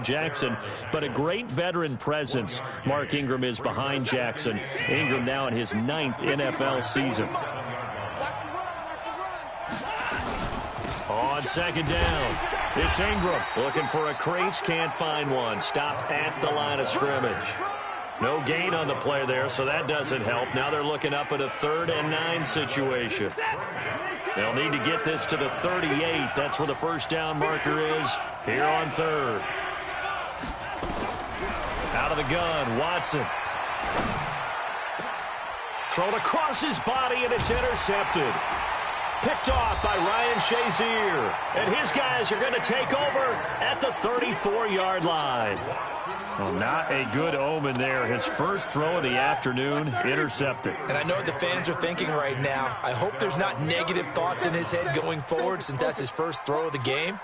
Jackson, but a great veteran presence. Mark Ingram is behind Jackson. Ingram now in his 9th NFL season. On second down, it's Ingram looking for a crease, can't find one. Stopped at the line of scrimmage. No gain on the play there, so that doesn't help. Now they're looking up at a 3rd and 9 situation. They'll need to get this to the 38. That's where the first down marker is here on 3rd. Out of the gun, Watson. Thrown across his body, and it's intercepted. Picked off by Ryan Shazier. And his guys are going to take over at the 34-yard line. Well, not a good omen there. His first throw of the afternoon, intercepted. And I know what the fans are thinking right now. I hope there's not negative thoughts in his head going forward since that's his first throw of the game.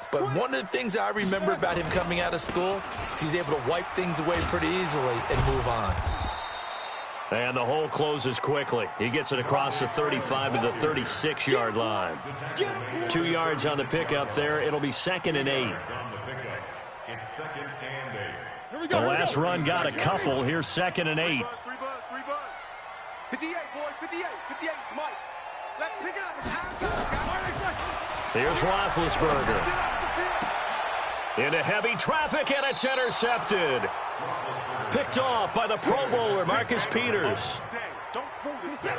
But one of the things I remember about him coming out of school is he's able to wipe things away pretty easily and move on. And the hole closes quickly. He gets it across the 35 to the 36-yard line. 2 yards on the pickup there. It'll be 2nd and 8. The last run got a couple. Here's 2nd and 8. 58, boys, 58, 58, Mike. Let's pick it up. Here's Roethlisberger. Into heavy traffic, and it's intercepted. Picked off by the Pro Bowler, Marcus Peters.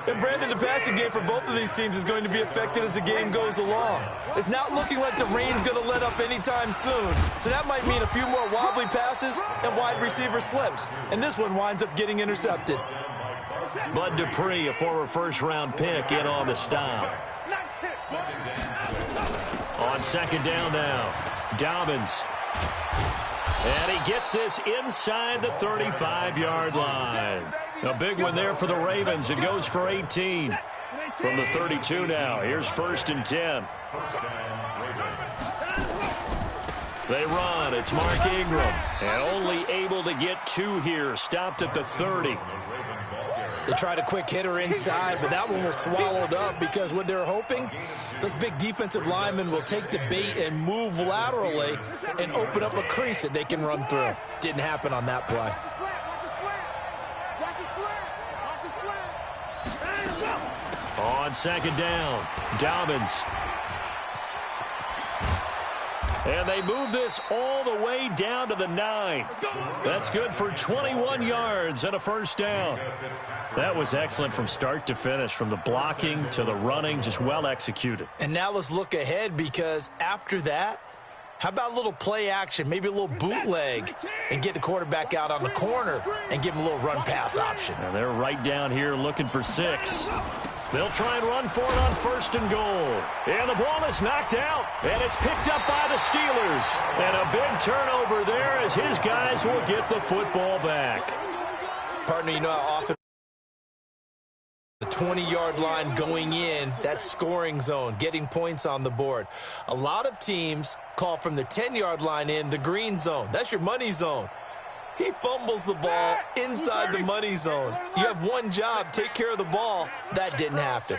And Brandon, the passing game for both of these teams is going to be affected as the game goes along. It's not looking like the rain's going to let up anytime soon. So that might mean a few more wobbly passes and wide receiver slips. And this one winds up getting intercepted. Bud Dupree, a former first-round pick, in on the stop. On 2nd down now, Dobbins. And he gets this inside the 35-yard line. A big one there for the Ravens. It goes for 18. From the 32 now, here's 1st and 10. They run. It's Mark Ingram. And only able to get 2 here. Stopped at the 30. They tried a quick hitter inside, but that one was swallowed up because what they're hoping, those big defensive linemen will take the bait and move laterally and open up a crease that they can run through. Didn't happen on that play. On 2nd down, Dobbins. And they move this all the way down to the 9. That's good for 21 yards and a first down. That was excellent from start to finish, from the blocking to the running, just well executed. And now let's look ahead, because after that, how about a little play action, maybe a little bootleg, and get the quarterback out on the corner and give him a little run-pass option. And they're right down here looking for 6. They'll try and run for it on 1st and goal. And the ball is knocked out, and it's picked up by the Steelers. And a big turnover there as his guys will get the football back. Partner, you know how often the 20-yard line going in, that scoring zone, getting points on the board. A lot of teams call from the 10-yard line in the green zone. That's your money zone. He fumbles the ball inside the money zone. You have one job, take care of the ball. That didn't happen.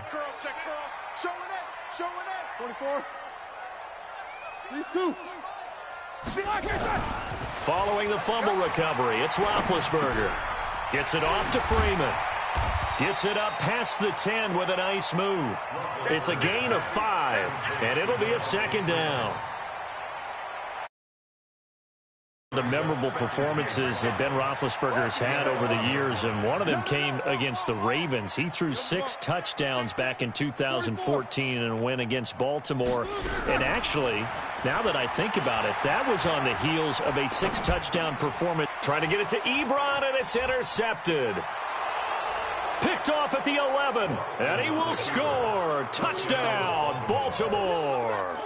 24. These 2. Following the fumble recovery, it's Roethlisberger. Gets it off to Freeman. Gets it up past the 10 with a nice move. It's a gain of 5, and it'll be a 2nd down. The memorable performances that Ben Roethlisberger's had over the years, and one of them came against the Ravens. He threw 6 touchdowns back in 2014 in a win against Baltimore. And actually, now that I think about it, that was on the heels of a 6-touchdown performance. Trying to get it to Ebron, and it's intercepted. Picked off at the 11, and he will score. Touchdown, Baltimore.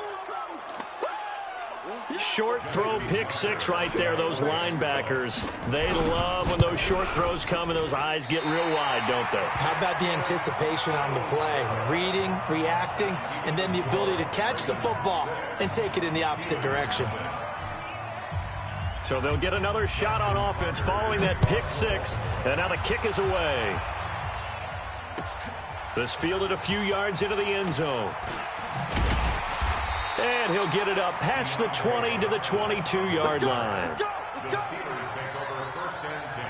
Short throw, pick 6 right there. Those linebackers, they love when those short throws come and those eyes get real wide, don't they? How about the anticipation on the play? Reading, reacting, and then the ability to catch the football and take it in the opposite direction. So they'll get another shot on offense following that pick 6, and now the kick is away. This fielded a few yards into the end zone. And he'll get it up past the 20 to the 22-yard line. The Steelers take over 1st and 10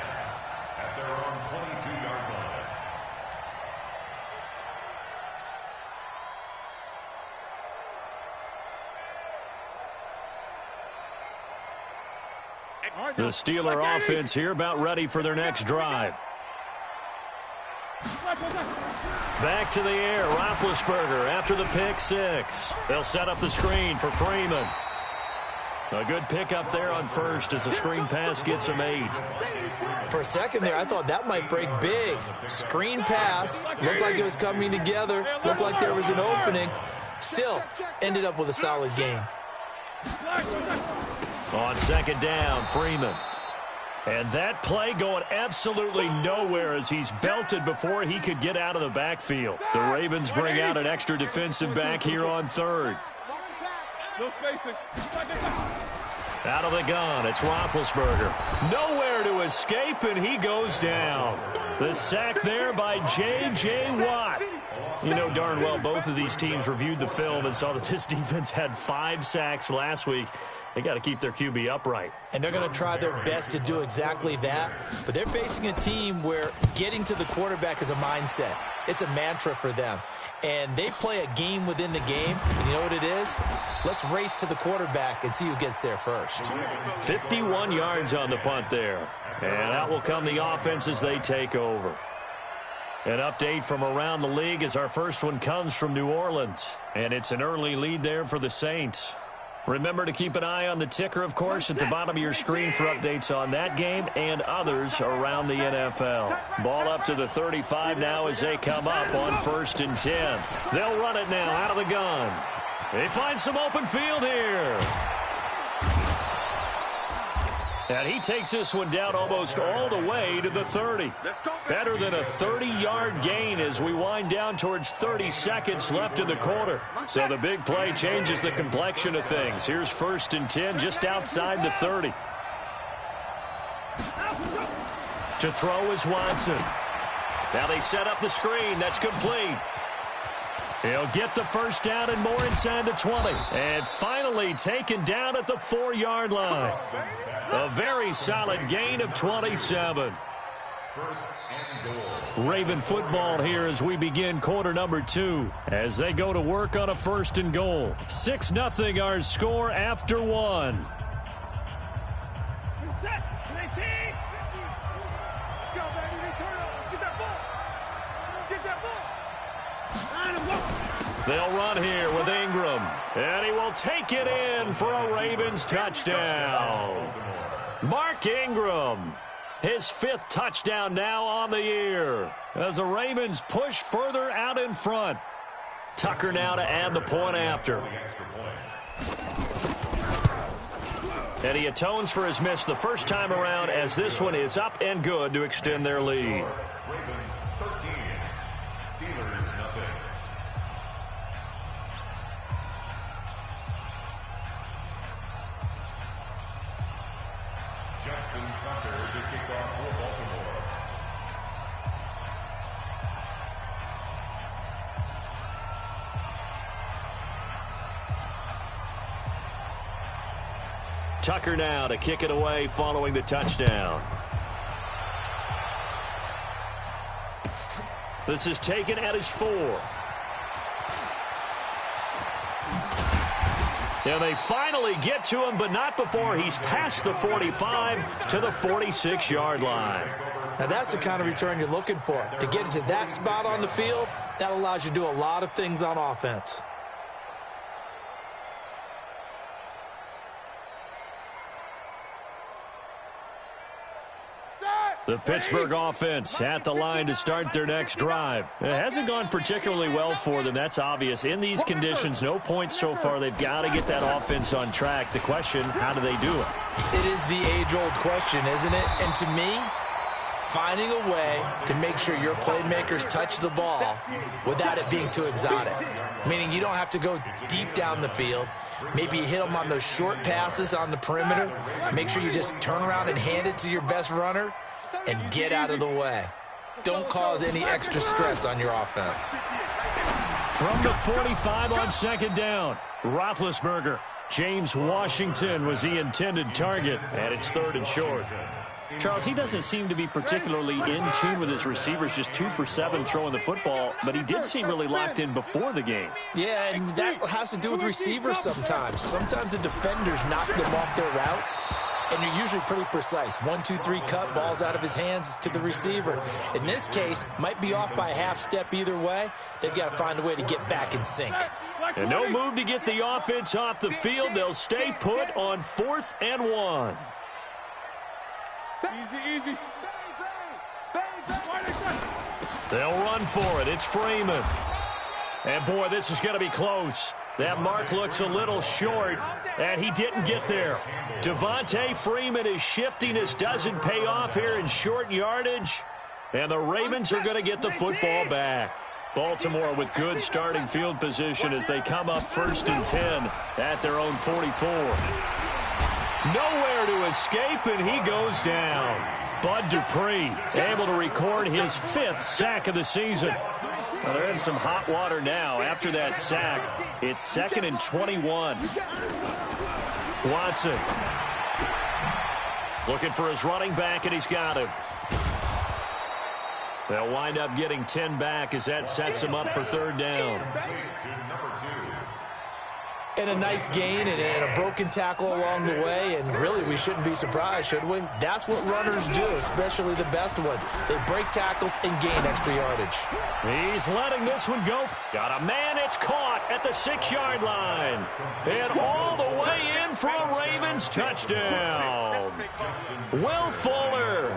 at their own 22-yard line. The Steeler offense here about ready for their next drive. Back to the air, Roethlisberger after the pick six. They'll set up the screen for Freeman. A good pickup there on first as the screen pass gets him 8. For a second there, I thought that might break big. Screen pass, looked like it was coming together, looked like there was an opening. Still, ended up with a solid gain. On 2nd down, Freeman. And that play going absolutely nowhere as he's belted before he could get out of the backfield. The Ravens bring out an extra defensive back here on 3rd. Out of the gun, it's Roethlisberger. Nowhere to escape, and he goes down. The sack there by J.J. Watt. You know darn well both of these teams reviewed the film and saw that this defense had 5 sacks last week. They got to keep their QB upright. And they're going to try their best to do exactly that. But they're facing a team where getting to the quarterback is a mindset. It's a mantra for them. And they play a game within the game. And you know what it is? Let's race to the quarterback and see who gets there first. 51 yards on the punt there. And out will come the offense as they take over. An update from around the league as our first one comes from New Orleans. And it's an early lead there for the Saints. Remember to keep an eye on the ticker, of course, at the bottom of your screen for updates on that game and others around the NFL. Ball up to the 35 now as they come up on 1st and 10. They'll run it now out of the gun. They find some open field here. And he takes this one down almost all the way to the 30. Better than a 30-yard gain as we wind down towards 30 seconds left in the quarter. So the big play changes the complexion of things. Here's 1st and 10 just outside the 30. To throw is Watson. Now they set up the screen. That's complete. He'll get the first down and more inside the 20. And finally taken down at the 4-yard line. A very solid gain of 27. Raven football here as we begin quarter number 2. As they go to work on a 1st and goal. 6-0 our score after 1. They'll run here with Ingram. And he will take it in for a Ravens touchdown. Mark Ingram, his 5th touchdown now on the year. As the Ravens push further out in front. Tucker now to add the point after. And he atones for his miss the first time around as this one is up and good to extend their lead. Ravens 13, Steelers nothing. Justin Tucker to kick off for Baltimore. Tucker now to kick it away following the touchdown. This is taken at his 4. And they finally get to him, but not before he's past the 45 to the 46-yard line. Now that's the kind of return you're looking for. To get into that spot on the field, that allows you to do a lot of things on offense. The Pittsburgh offense at the line to start their next drive. It hasn't gone particularly well for them, that's obvious. In these conditions, no points so far. They've got to get that offense on track. The question, how do they do it? It is the age-old question, isn't it? And to me, finding a way to make sure your playmakers touch the ball without it being too exotic. Meaning you don't have to go deep down the field. Maybe you hit them on those short passes on the perimeter. Make sure you just turn around and hand it to your best runner and get out of the way. Don't cause any extra stress on your offense. From the 45 on second down, Roethlisberger. James Washington was the intended target, and it's 3rd and short. Charles, he doesn't seem to be particularly in tune with his receivers, just 2 for 7 throwing the football, but he did seem really locked in before the game. Yeah, and that has to do with receivers sometimes. Sometimes the defenders knock them off their routes, and you're usually pretty precise. 1, 2, 3 cut, balls out of his hands to the receiver. In this case, might be off by a half step either way. They've got to find a way to get back in sync. And no move to get the offense off the field. They'll stay put on 4th and 1. Easy. They'll run for it. It's Freeman. And, boy, this is going to be close. That mark looks a little short, and he didn't get there. Devontae Freeman is shifting. This doesn't pay off here in short yardage, and the Ravens are going to get the football back. Baltimore with good starting field position as they come up 1st and 10 at their own 44. Nowhere to escape, and he goes down. Bud Dupree able to record his 5th sack of the season. Well, they're in some hot water now. After that sack, it's 2nd and 21. Watson looking for his running back, and he's got him. They'll wind up getting 10 back as that sets him up for 3rd down. And a nice gain and a broken tackle along the way, and really we shouldn't be surprised, should we? That's what runners do, especially the best ones. They break tackles and gain extra yardage. He's letting this one go. Got a man, it's caught at the 6-yard line. And all the way in for a Ravens touchdown. Will Fuller,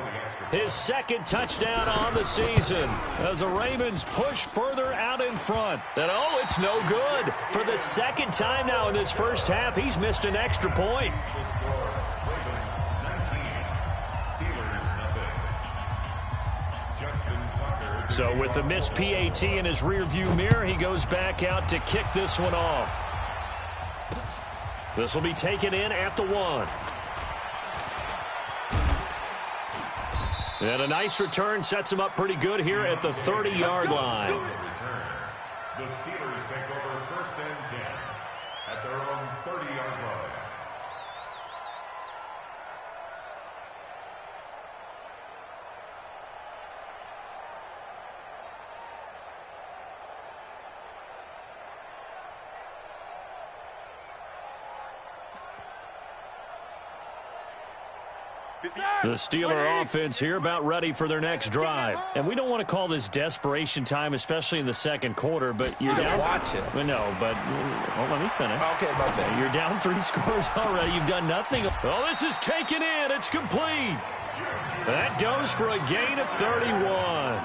his 2nd touchdown on the season as the Ravens push further out in front. And oh, it's no good. For the 2nd time now in this first half, he's missed an extra point. So with the missed PAT in his rearview mirror, he goes back out to kick this one off. This will be taken in at the 1. And a nice return sets him up pretty good here at the 30-yard line. The Steelers take over 1st and 10 at their own 30-yard line. The Steeler offense here about ready for their next drive. And we don't want to call this desperation time, especially in the 2nd quarter, but you're down. Watch it. No, but let me finish. Okay, my bad. You're down 3 scores already. You've done nothing. Oh, this is taken in. It's complete. That goes for a gain of 31.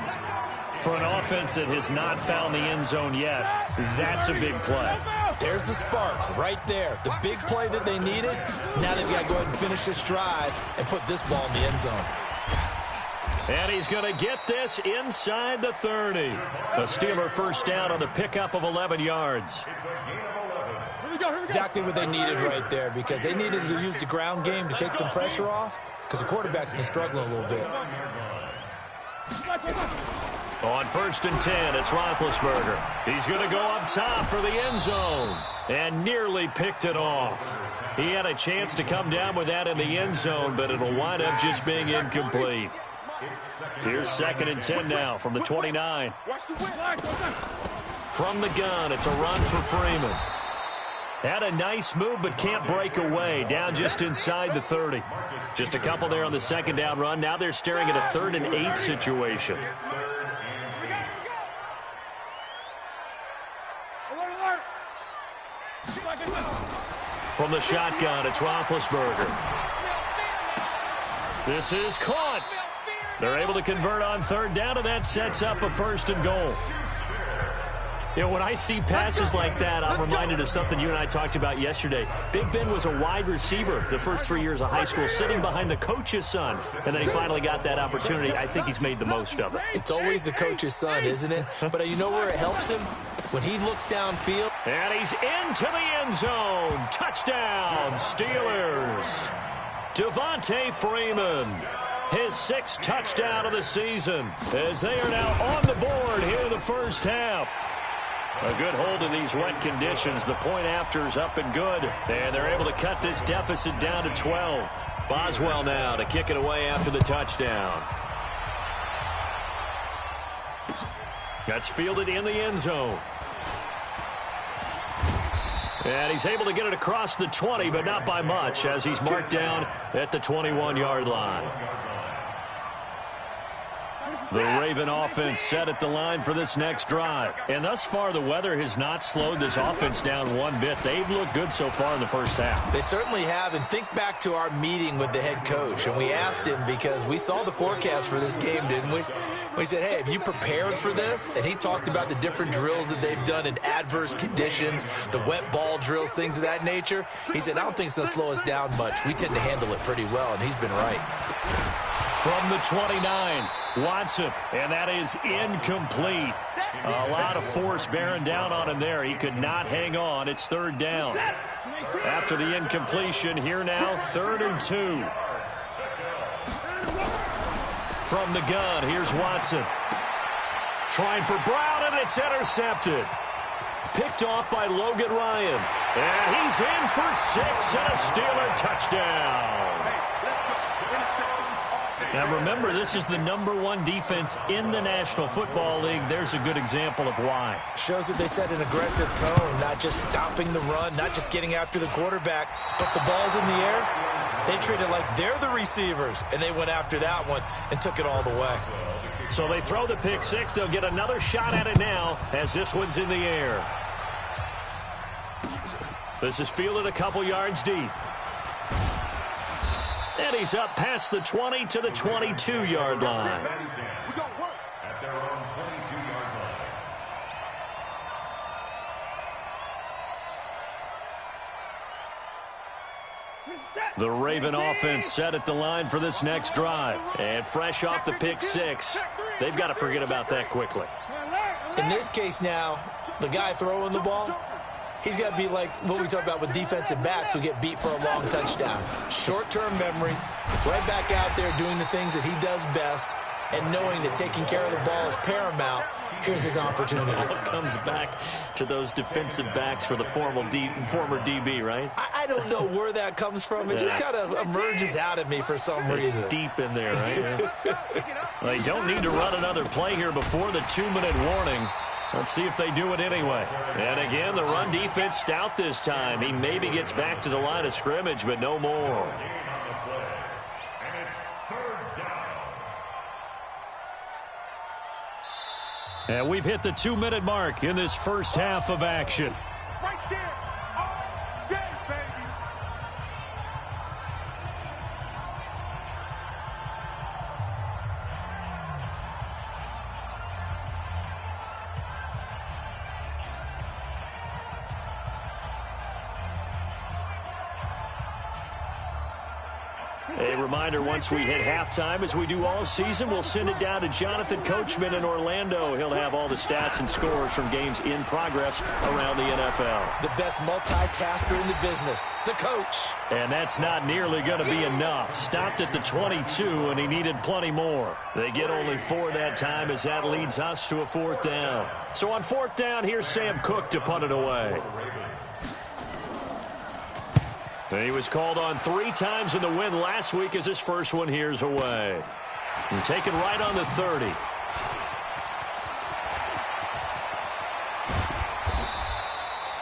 For an offense that has not found the end zone yet, that's a big play. There's the spark right there. The big play that they needed. Now they've got to go ahead and finish this drive and put this ball in the end zone. And he's going to get this inside the 30. A Steeler first down on the pickup of 11 yards. Exactly what they needed right there, because they needed to use the ground game to take some pressure off, because the quarterback's been struggling a little bit. On 1st and 10, it's Roethlisberger. He's going to go up top for the end zone and nearly picked it off. He had a chance to come down with that in the end zone, but it'll wind up just being incomplete. Here's 2nd and 10 now from the 29. From the gun, it's a run for Freeman. Had a nice move, but can't break away. Down just inside the 30. Just a couple there on the 2nd down run. Now they're staring at a 3rd and 8 situation. From the shotgun, it's Roethlisberger. This is caught. They're able to convert on 3rd down, and that sets up a 1st and goal. You know, when I see passes like that, I'm reminded of something you and I talked about yesterday. Big Ben was a wide receiver the first 3 years of high school, sitting behind the coach's son, and then he finally got that opportunity. I think he's made the most of it. It's always the coach's son, isn't it? But you know where it helps him? When he looks downfield. And he's into the end zone. Touchdown, Steelers. Devontae Freeman, his 6th touchdown of the season, as they are now on the board here in the first half. A good hold in these wet conditions. The point after is up and good. And they're able to cut this deficit down to 12. Boswell now to kick it away after the touchdown. That's fielded in the end zone. And he's able to get it across the 20, but not by much, as he's marked down at the 21-yard line. The Raven offense set at the line for this next drive. And thus far, the weather has not slowed this offense down one bit. They've looked good so far in the first half. They certainly have. And think back to our meeting with the head coach. And we asked him, because we saw the forecast for this game, didn't we? We said, hey, have you prepared for this? And he talked about the different drills that they've done in adverse conditions, the wet ball drills, things of that nature. He said, I don't think it's going to slow us down much. We tend to handle it pretty well, and he's been right. From the 29, Watson, and that is incomplete. A lot of force bearing down on him there. He could not hang on. It's third down. After the incompletion, here now, 3rd and 2. From the gun, here's Watson. Trying for Brown, and it's intercepted. Picked off by Logan Ryan. And he's in for 6 and a Steeler touchdown. Now remember, this is the #1 defense in the National Football League. There's a good example of why. Shows that they set an aggressive tone, not just stopping the run, not just getting after the quarterback, but the ball's in the air. They treat it like they're the receivers, and they went after that one and took it all the way. So they throw the pick six. They'll get another shot at it now as this one's in the air. This is fielded a couple yards deep. And he's up past the 20 to the 22-yard line. At their own 22-yard line. The Raven offense set at the line for this next drive. And fresh off the pick six, they've got to forget about that quickly. In this case now, the guy throwing the ball, he's got to be like what we talk about with defensive backs who get beat for a long touchdown. Short-term memory, right back out there doing the things that he does best, and knowing that taking care of the ball is paramount. Here's his opportunity. It all comes back to those defensive backs for the former DB, right? I don't know where that comes from. It just kind of emerges out of me for some reason. It's deep in there, right? Yeah. They don't need to run another play here before the 2-minute warning. Let's see if they do it anyway. And again, the run defense stout this time. He maybe gets back to the line of scrimmage, but no more. And we've hit the 2-minute mark in this first half of action. Right there. All day, baby. A reminder, once we hit halftime, as we do all season, we'll send it down to Jonathan Coachman in Orlando. He'll have all the stats and scores from games in progress around the NFL. The best multitasker in the business, the coach. And that's not nearly going to be enough. Stopped at the 22, and he needed plenty more. They get only 4 that time, as that leads us to a 4th down. So on 4th down, here's Sam Cook to punt it away. He was called on 3 times in the win last week, as his first one here's away. And taken right on the 30.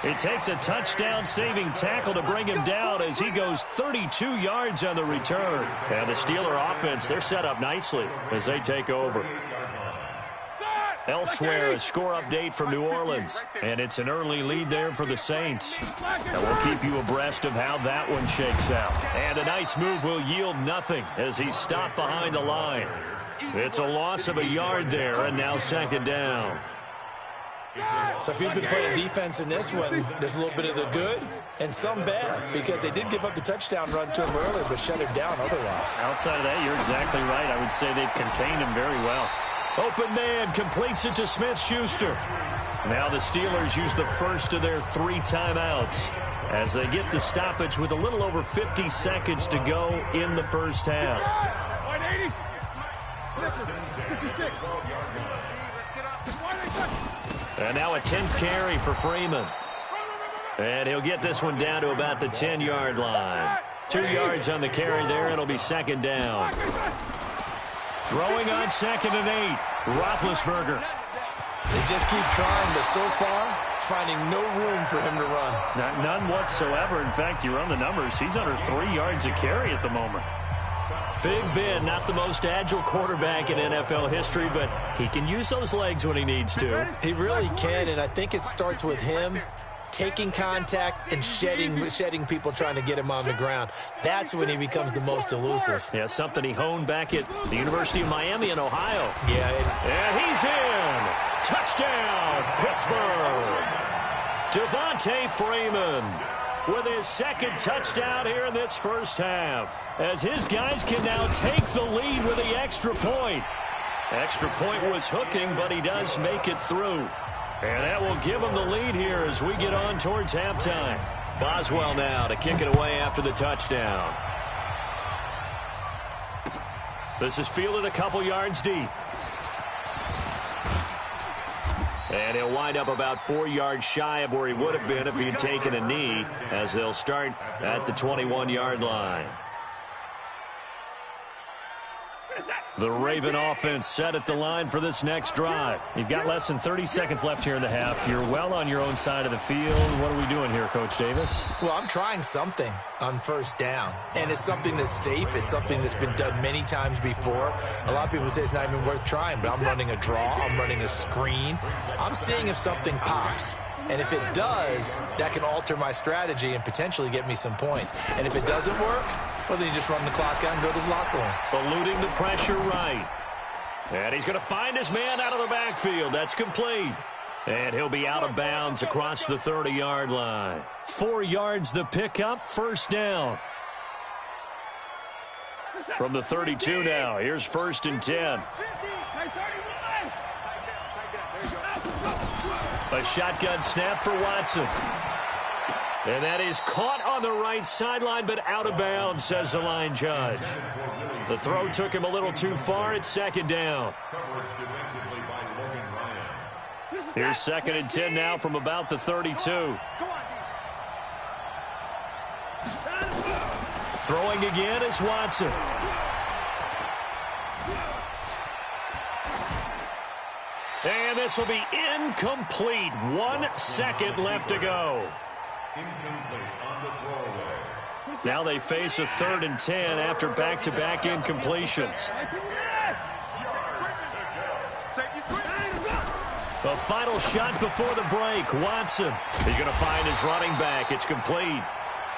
It takes a touchdown-saving tackle to bring him down as he goes 32 yards on the return. And the Steeler offense, they're set up nicely as they take over. Elsewhere, a score update from New Orleans, and it's an early lead there for the Saints. And we'll keep you abreast of how that one shakes out. And a nice move will yield nothing as he's stopped behind the line. It's a loss of a yard there, and now 2nd down. So if you've been playing defense in this one, there's a little bit of the good and some bad, because they did give up the touchdown run to him earlier, but shut him down otherwise. Outside of that, you're exactly right. I would say they've contained him very well. Open man completes it to Smith-Schuster. Now the Steelers use the first of their 3 timeouts as they get the stoppage with a little over 50 seconds to go in the first half. 180. Listen, 66. And now a 10th carry for Freeman. And he'll get this one down to about the 10-yard line. 2 yards on the carry there. It'll be second down. Throwing on 2nd and 8. Roethlisberger. They just keep trying, but so far, finding no room for him to run. None whatsoever. In fact, you run the numbers. He's under 3 yards a carry at the moment. Big Ben, not the most agile quarterback in NFL history, but he can use those legs when he needs to. He really can, and I think it starts with him taking contact and shedding people trying to get him on the ground. That's when he becomes the most elusive. Yeah, something he honed back at the University of Miami in Ohio. Yeah. And he's in. Touchdown, Pittsburgh. Devontae Freeman with his 2nd touchdown here in this first half, as his guys can now take the lead with the extra point. Extra point was hooking, but he does make it through. And that will give him the lead here as we get on towards halftime. Boswell now to kick it away after the touchdown. This is fielded a couple yards deep. And he'll wind up about 4 yards shy of where he would have been if he had taken a knee, as they'll start at the 21-yard line. The Raven offense set at the line for this next drive. You've got less than 30 seconds left here in the half. You're well on your own side of the field. What are we doing here, Coach Davis? Well, I'm trying something on first down, and it's something that's safe. It's something that's been done many times before. A lot of people say it's not even worth trying, but I'm running a draw. I'm running a screen. I'm seeing if something pops. And if it does, that can alter my strategy and potentially get me some points. And if it doesn't work, well, then you just run the clock out and go to the locker room. Eluding the pressure right. And he's going to find his man out of the backfield. That's complete. And he'll be out of bounds across the 30-yard line. 4 yards the pickup, first down. From the 32 now, here's 1st and 10. A shotgun snap for Watson. And that is caught on the right sideline, but out of bounds, says the line judge. The throw took him a little too far. It's 2nd down. Here's 2nd and 10 now from about the 32. Throwing again is Watson. And this will be incomplete. 1 second left to go. Now they face a 3rd and 10 after back-to-back incompletions. The final shot before the break. Watson. He's going to find his running back. It's complete.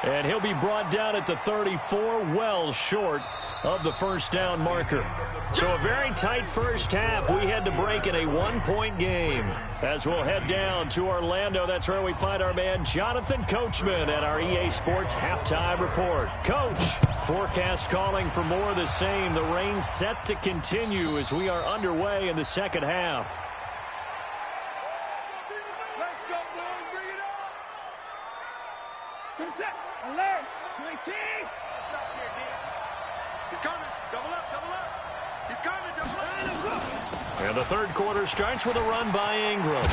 And he'll be brought down at the 34, well short of the first down marker. So a very tight first half. We had to break in a 1-point game. As we'll head down to Orlando, that's where we find our man Jonathan Coachman at our EA Sports Halftime Report. Coach, forecast calling for more of the same. The rain set to continue as we are underway in the second half. Let's go, boys. Bring it on. Come set. Alert. 19. Stop here, D. He's coming. Double up. Double up. He's coming. Double up. And the third quarter starts with a run by Ingram.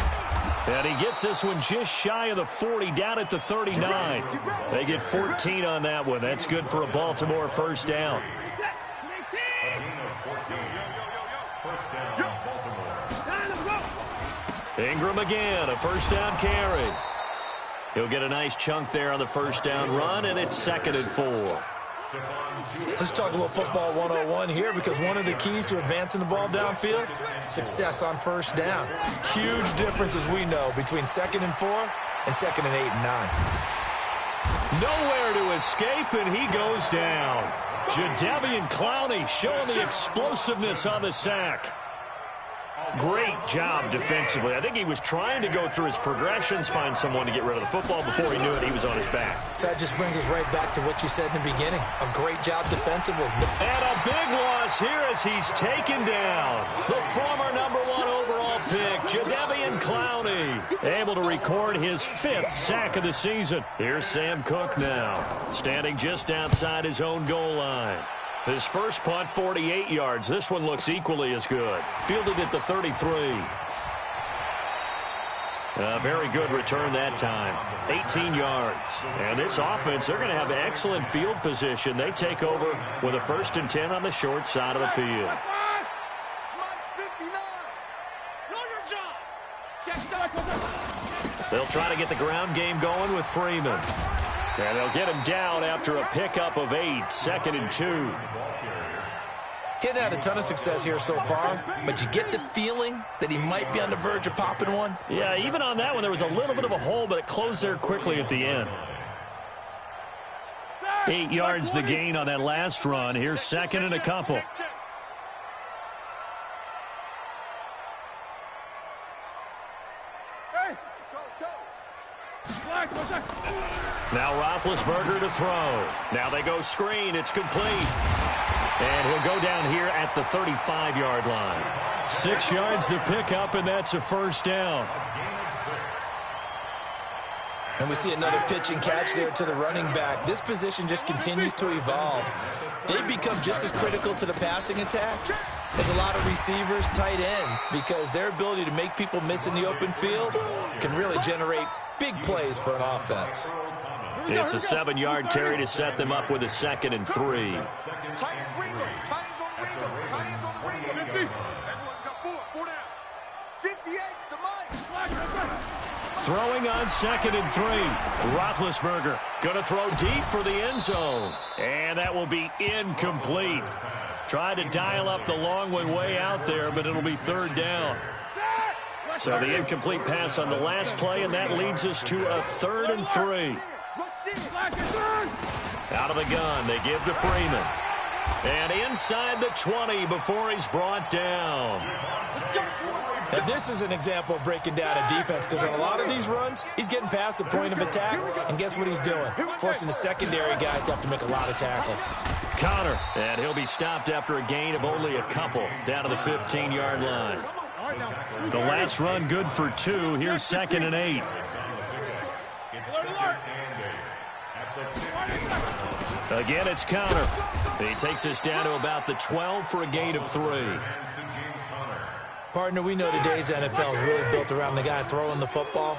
And he gets this one just shy of the 40, down at the 39. They get 14 on that one. That's good for a Baltimore first down. Ingram again, a first down carry. He'll get a nice chunk there on the first down run, and it's 2nd and 4. Let's talk a little football 101 here, because one of the keys to advancing the ball downfield, success on first down. Huge difference, as we know, between 2nd and 4 and 2nd and 8 and 9. Nowhere to escape, and he goes down. Jadeveon Clowney showing the explosiveness on the sack. Great job defensively. I think he was trying to go through his progressions, find someone to get rid of the football. Before he knew it, he was on his back. So that just brings us right back to what you said in the beginning. A great job defensively. And a big loss here as he's taken down. The former #1 overall pick, Jadeveon Clowney, able to record his 5th sack of the season. Here's Sam Cook now, standing just outside his own goal line. His first punt, 48 yards. This one looks equally as good. Fielded at the 33. A very good return that time. 18 yards. And this offense, they're going to have excellent field position. They take over with a 1st and 10 on the short side of the field. They'll try to get the ground game going with Freeman. And they'll get him down after a pickup of 8, 2nd and 2. He's had a ton of success here so far, but you get the feeling that he might be on the verge of popping one. Yeah, even on that one, there was a little bit of a hole, but it closed there quickly at the end. 8 yards the gain on that last run. Here's 2nd and a couple. Now Roethlisberger to throw. Now they go screen. It's complete. And he'll go down here at the 35-yard line. 6 yards the pickup, and that's a 1st down. And we see another pitch and catch there to the running back. This position just continues to evolve. They become just as critical to the passing attack as a lot of receivers, tight ends, because their ability to make people miss in the open field can really generate big plays for an offense. It's a 7-yard carry to set them up with a 2nd and 3. Throwing on 2nd and 3. Roethlisberger going to throw deep for the end zone. And that will be incomplete. Tried to dial up the long one way out there, but it'll be 3rd down. So the incomplete pass on the last play, and that leads us to a 3rd and 3. Out of the gun, they give to Freeman. And inside the 20 before he's brought down. Now, this is an example of breaking down a defense, because on a lot of these runs, he's getting past the point of attack, and guess what he's doing? Forcing the secondary guys to have to make a lot of tackles. Connor, and he'll be stopped after a gain of only a couple down to the 15-yard line. The last run good for 2. Here's 2nd and 8. Again, it's Connor. He takes us down to about the 12 for a gain of 3. Partner, we know today's NFL is really built around the guy throwing the football.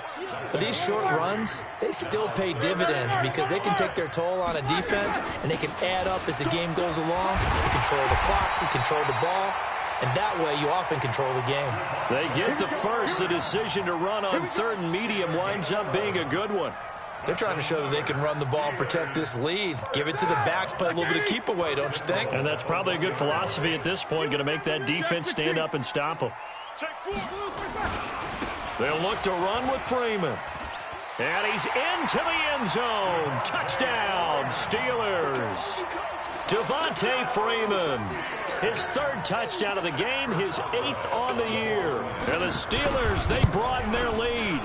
But these short runs, they still pay dividends because they can take their toll on a defense, and they can add up as the game goes along. You control the clock, you control the ball, and that way you often control the game. They get the first. The decision to run on 3rd and medium winds up being a good one. They're trying to show that they can run the ball and protect this lead. Give it to the backs, play a little bit of keep away, don't you think? And that's probably a good philosophy at this point, going to make that defense stand up and stop them. They'll look to run with Freeman. And he's into the end zone. Touchdown, Steelers. Devontae Freeman. His 3rd touchdown of the game, his 8th on the year. And the Steelers, they broaden their lead.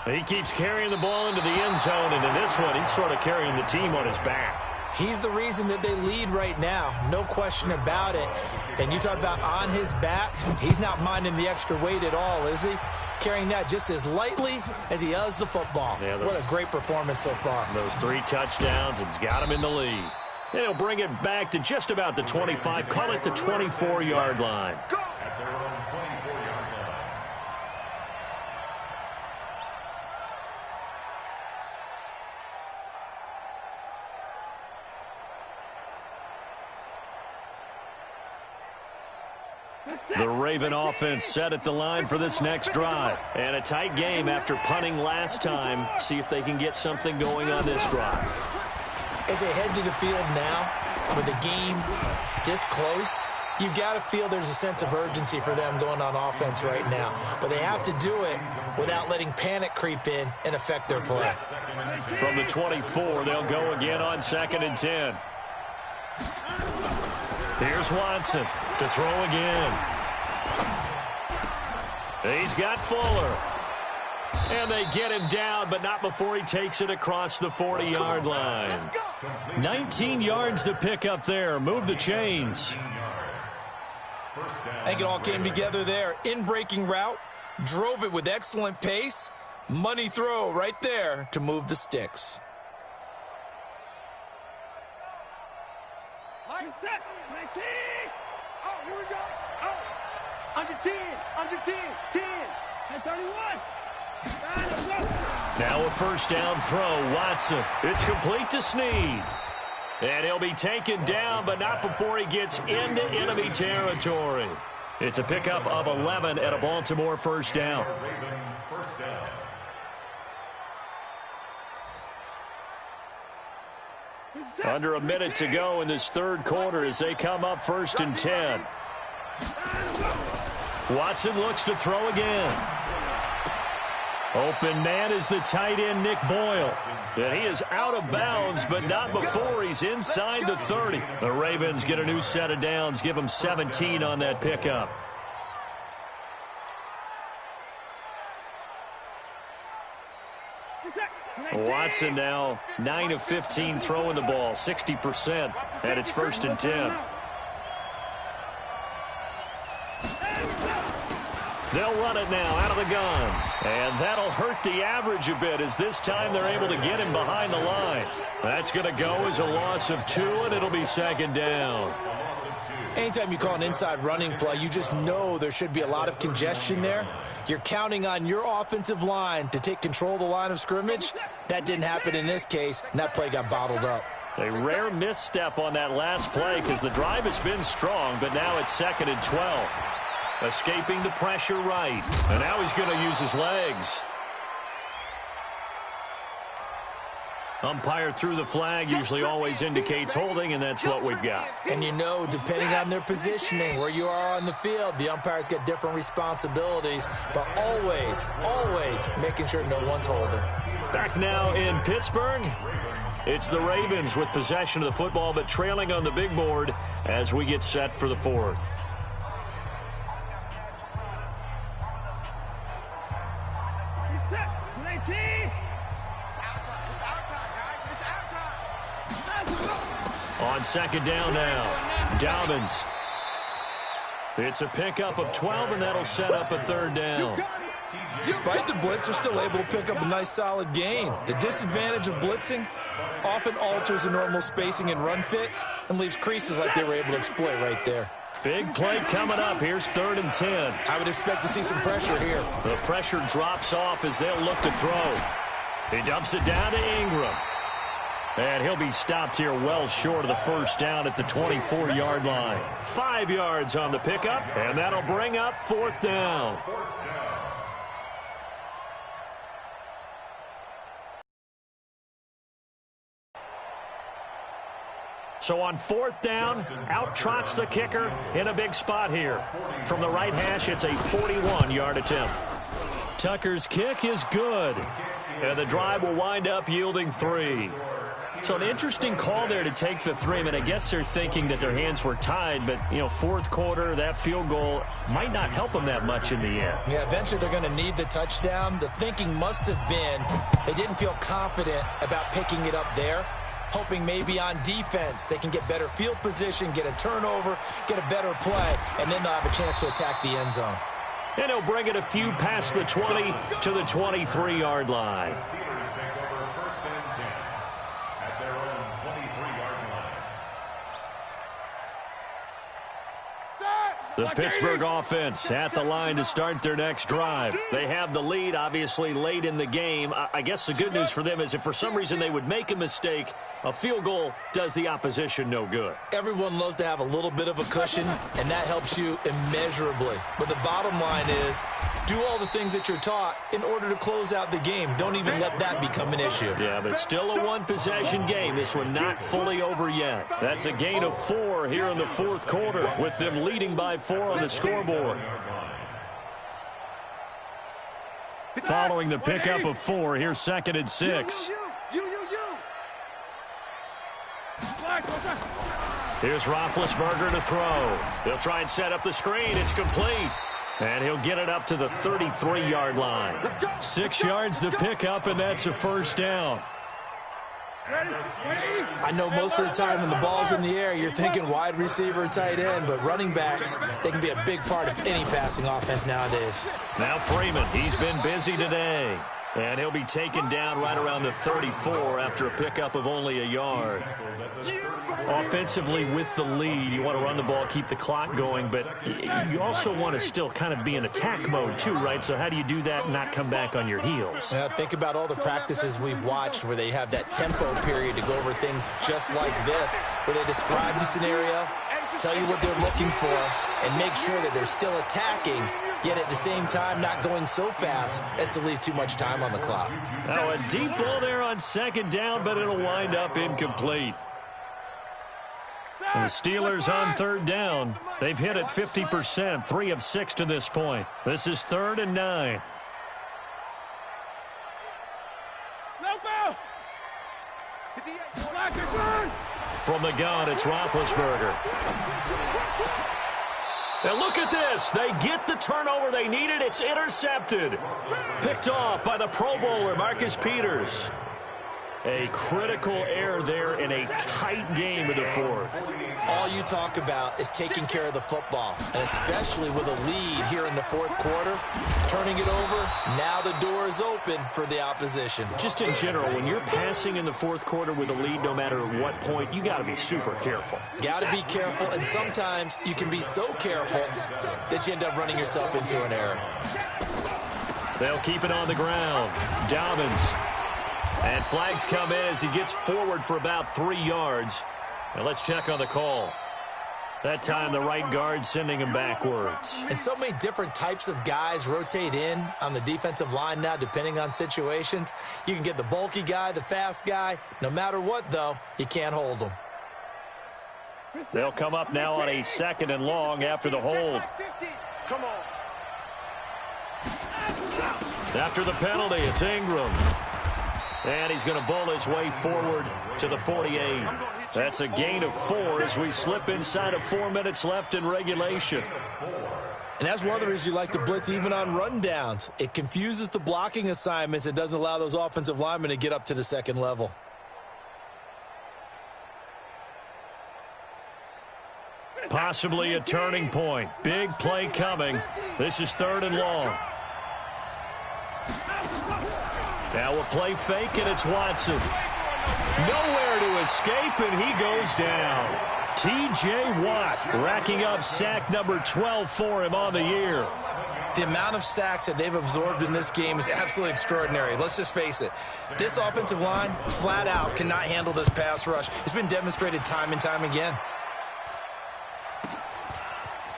He keeps carrying the ball into the end zone, and in this one, he's sort of carrying the team on his back. He's the reason that they lead right now, no question about it. And you talk about on his back, he's not minding the extra weight at all, is he? Carrying that just as lightly as he does the football. Yeah, what a great performance so far. Those 3 touchdowns, it's got him in the lead. And he'll bring it back to just about the 25, call it the 24-yard line. The Raven offense set at the line for this next drive. And a tight game after punting last time. See if they can get something going on this drive. As they head to the field now, with the game this close, you've got to feel there's a sense of urgency for them going on offense right now. But they have to do it without letting panic creep in and affect their play. From the 24, they'll go again on 2nd and 10. Here's Watson to throw again. He's got Fuller. And they get him down, but not before he takes it across the 40-yard line. 19 yards to pick up there. Move the chains. I think it all came together there. In-breaking route, drove it with excellent pace. Money throw right there to move the sticks. Line set, 19. Oh, here we go. Oh, under 10, 10, and 31. Now a first down throw. Watson. It's complete to Snead. And he'll be taken down, but not before he gets into enemy territory. It's a pickup of 11 and a Baltimore first down. Under a minute to go in this third quarter as they come up 1st and 10. Watson looks to throw again. Open man is the tight end, Nick Boyle. And he is out of bounds, but not before he's inside the 30. The Ravens get a new set of downs, give them 17 on that pickup. Watson now 9 of 15 throwing the ball, 60%, and it's 1st and 10. They'll run it now out of the gun. And that'll hurt the average a bit as this time they're able to get him behind the line. That's going to go as a loss of 2, and it'll be 2nd down. Anytime you call an inside running play, you just know there should be a lot of congestion there. You're counting on your offensive line to take control of the line of scrimmage. That didn't happen in this case, and that play got bottled up. A rare misstep on that last play because the drive has been strong, but now it's 2nd and 12. Escaping the pressure right. And now he's going to use his legs. Umpire threw the flag, usually always indicates holding, and that's what we've got. And you know, depending on their positioning, where you are on the field, the umpires get different responsibilities, but always, always making sure no one's holding. Back now in Pittsburgh, it's the Ravens with possession of the football, but trailing on the big board as we get set for the 4th. On 2nd down now, Dobbins. It's a pickup of 12, and that'll set up a 3rd down. Despite the blitz, they're still able to pick up a nice solid gain. The disadvantage of blitzing often alters the normal spacing and run fits and leaves creases like they were able to exploit right there. Big play coming up. Here's 3rd and 10. I would expect to see some pressure here. The pressure drops off as they'll look to throw. He dumps it down to Ingram. And he'll be stopped here well short of the first down at the 24-yard line. 5 yards on the pickup, and that'll bring up 4th down. So on 4th down, out trots the kicker in a big spot here. From the right hash, it's a 41-yard attempt. Tucker's kick is good, and the drive will wind up yielding 3. So an interesting call there to take the 3. I mean, I guess they're thinking that their hands were tied, but, you know, 4th quarter, that field goal might not help them that much in the end. Yeah, eventually they're going to need the touchdown. The thinking must have been they didn't feel confident about picking it up there, hoping maybe on defense they can get better field position, get a turnover, get a better play, and then they'll have a chance to attack the end zone. And he'll bring it a few past the 20 to the 23-yard line. The Pittsburgh offense at the line to start their next drive. They have the lead, obviously, late in the game. I guess the good news for them is if for some reason they would make a mistake, a field goal does the opposition no good. Everyone loves to have a little bit of a cushion, and that helps you immeasurably. But the bottom line is do all the things that you're taught in order to close out the game. Don't even let that become an issue. Yeah, but still a one-possession game. This one not fully over yet. That's a gain of 4 here in the 4th quarter with them leading by 4 on the scoreboard. Following the pickup of 4, here's 2nd and 6. Here's Roethlisberger to throw. They'll try and set up the screen. It's complete. And he'll get it up to the 33-yard line. 6 yards the pickup, and that's a first down. I know most of the time when the ball's in the air, you're thinking wide receiver or tight end, but running backs, they can be a big part of any passing offense nowadays. Now Freeman, he's been busy today. And he'll be taken down right around the 34 after a pickup of only a yard. offensively with the lead. You want to run the ball, keep the clock going, but you also want to still kind of be in attack mode too, right? So how do you do that and not come back on your heels? Yeah, think about all the practices we've watched where they have that tempo period to go over things just like this, where they describe the scenario, tell you what they're looking for, and make sure that they're still attacking, yet at the same time not going so fast as to leave too much time on the clock. Now a deep ball there on second down, but it'll wind up incomplete. And the Steelers on third down. They've hit it 50%, 3 of 6 to this point. This is 3rd and 9. From the gun, it's Roethlisberger. And look at this. They get the turnover they needed. It's intercepted. Picked off by the Pro Bowler, Marcus Peters. A critical error there in a tight game in the fourth. All you talk about is taking care of the football, and especially with a lead here in the fourth quarter, turning it over, now the door is open for the opposition. Just in general, when you're passing in the fourth quarter with a lead, no matter what point, you got to be super careful. Got to be careful, and sometimes you can be so careful that you end up running yourself into an error. They'll keep it on the ground. Dobbins. And flags come in as he gets forward for about 3 yards. And let's check on the call. That time the right guard sending him backwards. And so many different types of guys rotate in on the defensive line now depending on situations. You can get the bulky guy, the fast guy. No matter what, though, you can't hold them. They'll come up now on a 2nd and long after the hold. Come on. After the penalty, it's Ingram. And he's going to bowl his way forward to the 48. That's a gain of 4 as we slip inside of 4 minutes left in regulation. And that's one of the reasons you like to blitz even on rundowns. It confuses the blocking assignments. It doesn't allow those offensive linemen to get up to the second level. Possibly a turning point. Big play coming. This is 3rd and long. Now a play fake, and it's Watson. Nowhere to escape, and he goes down. T.J. Watt racking up sack number 12 for him on the year. The amount of sacks that they've absorbed in this game is absolutely extraordinary. Let's just face it. This offensive line, flat out, cannot handle this pass rush. It's been demonstrated time and time again.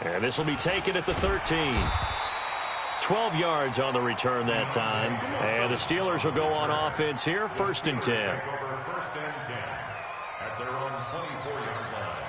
And this will be taken at the 13. 12 yards on the return that time. And the Steelers will go on offense here, 1st and 10. First and 10 at their own 24-yard line.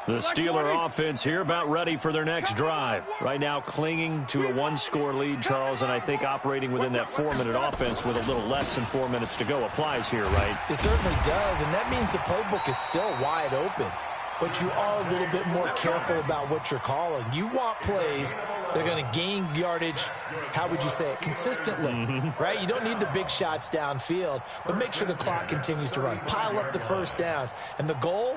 The Steeler offense here about ready for their next drive. Right now clinging to a 1-score lead, Charles, and I think operating within that 4-minute offense with a little less than 4 minutes to go applies here, right? It certainly does, and that means the playbook is still wide open. But you are a little bit more careful about what you're calling. You want plays that are going to gain yardage, how would you say it, consistently, right? You don't need the big shots downfield, but make sure the clock continues to run. Pile up the first downs. And the goal,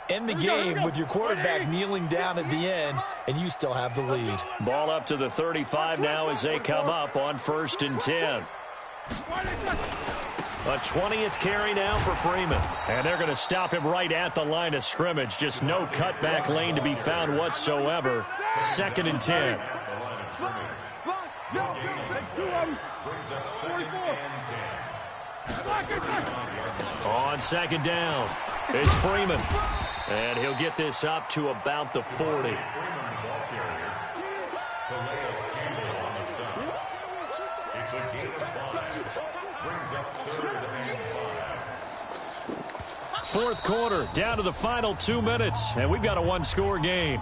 end the game with your quarterback kneeling down at the end, and you still have the lead. Ball up to the 35 now as they come up on 1st and 10. A 20th carry now for Freeman. And they're going to stop him right at the line of scrimmage. Just no cutback lane to be found whatsoever. 2nd and 10. On 2nd down, it's Freeman. And he'll get this up to about the 40. Fourth quarter, down to the final 2 minutes, and we've got a 1-score game.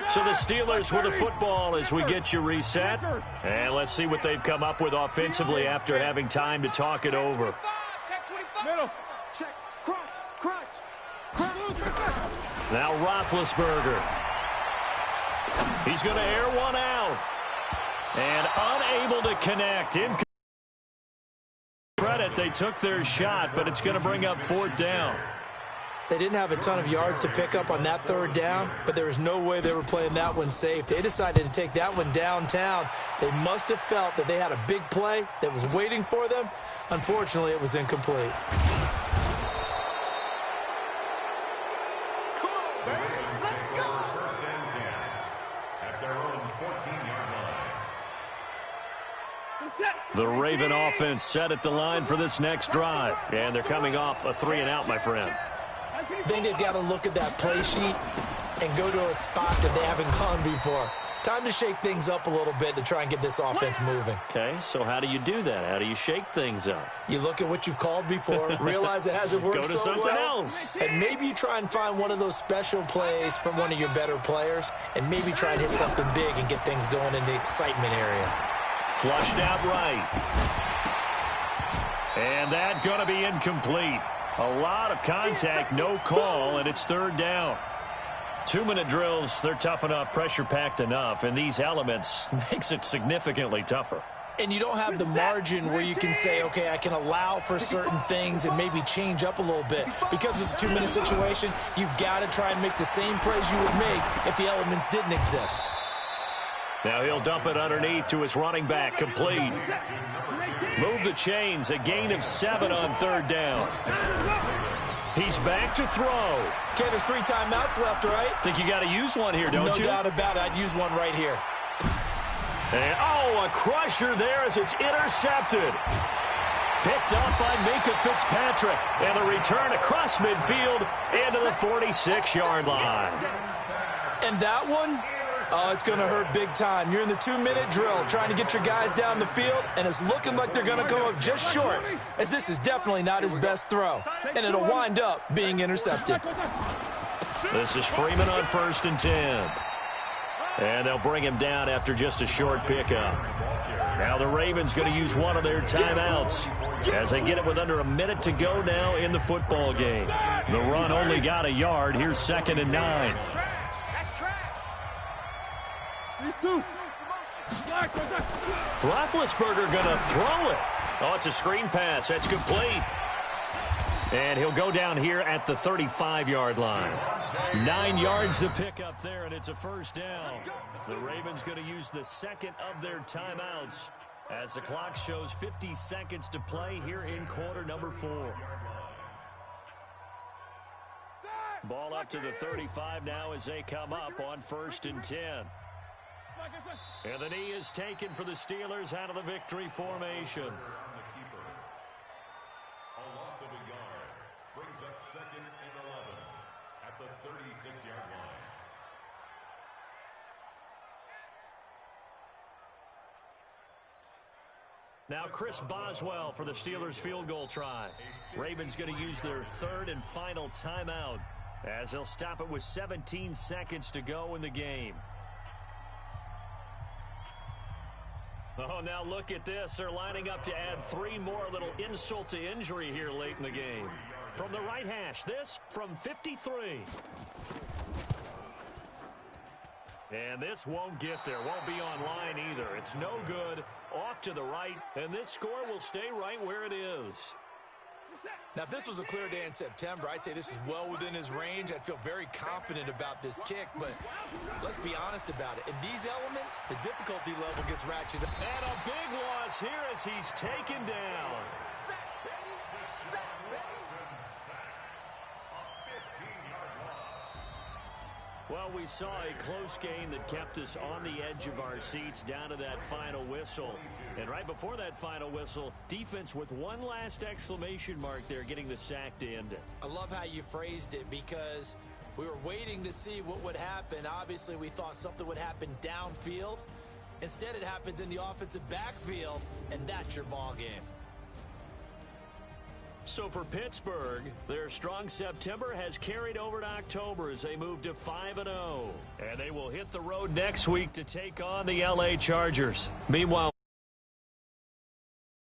So the Steelers with the football as we get you reset. And let's see what they've come up with offensively after having time to talk it over. Now Roethlisberger. He's going to air one out. And unable to connect. Credit, they took their shot, but it's going to bring up 4th down. They didn't have a ton of yards to pick up on that third down, but there was no way they were playing that one safe. They decided to take that one downtown. They must have felt that they had a big play that was waiting for them. Unfortunately, it was incomplete. The Raven offense set at the line for this next drive. And they're coming off a 3-and-out, my friend. I think they've got to look at that play sheet and go to a spot that they haven't gone before. Time to shake things up a little bit to try and get this offense moving. Okay, so how do you do that? How do you shake things up? You look at what you've called before, realize it hasn't worked so well. Go to something else. And maybe you try and find one of those special plays from one of your better players, and maybe try and hit something big and get things going in the excitement area. Flushed out right. And that going to be incomplete. A lot of contact, no call, and it's third down. 2-minute drills, they're tough enough, pressure-packed enough, and these elements makes it significantly tougher. And you don't have the margin where you can say, okay, I can allow for certain things and maybe change up a little bit. Because it's a 2-minute situation, you've got to try and make the same plays you would make if the elements didn't exist. Now he'll dump it underneath to his running back, complete. Move the chains, a gain of 7 on third down. He's back to throw. Okay, there's 3 timeouts left, right? Think you got to use one here, don't you? No doubt about it. I'd use one right here. And, oh, a crusher there as it's intercepted. Picked up by Minka Fitzpatrick. And a return across midfield into the 46-yard line. And that one, oh, it's going to hurt big time. You're in the 2-minute drill trying to get your guys down the field, and it's looking like they're going to come up just short, as this is definitely not his best throw, and it'll wind up being intercepted. This is Freeman on 1st and 10. And they'll bring him down after just a short pickup. Now the Ravens going to use one of their timeouts as they get it with under a minute to go now in the football game. The run only got a yard. Here's 2nd and 9. Roethlisberger going to throw it. Oh, it's a screen pass. That's complete. And he'll go down here at the 35-yard line. 9 yards to pick up there, and it's a first down. The Ravens going to use the second of their timeouts as the clock shows 50 seconds to play here in quarter number 4. Ball up to the 35 now as they come up on 1st and 10. And the knee is taken for the Steelers out of the victory formation. A loss of a yard brings up 2nd and 11 at the 36-yard line. Now Chris Boswell for the Steelers field goal try. Ravens going to use their 3rd and final timeout as they'll stop it with 17 seconds to go in the game. Oh, now look at this. They're lining up to add 3 more, little insult to injury here late in the game. From the right hash, this from 53. And this won't get there. Won't be online either. It's no good. Off to the right, and this score will stay right where it is. Now, if this was a clear day in September, I'd say this is well within his range. I'd feel very confident about this kick, but let's be honest about it. In these elements, the difficulty level gets ratcheted up. And a big loss here as he's taken down. Well, we saw a close game that kept us on the edge of our seats down to that final whistle. And right before that final whistle, defense with one last exclamation mark there, getting the sack to end it. I love how you phrased it because we were waiting to see what would happen. Obviously, we thought something would happen downfield. Instead, it happens in the offensive backfield, and that's your ball game. So for Pittsburgh, their strong September has carried over to October as they move to 5-0. And they will hit the road next week to take on the LA Chargers. Meanwhile,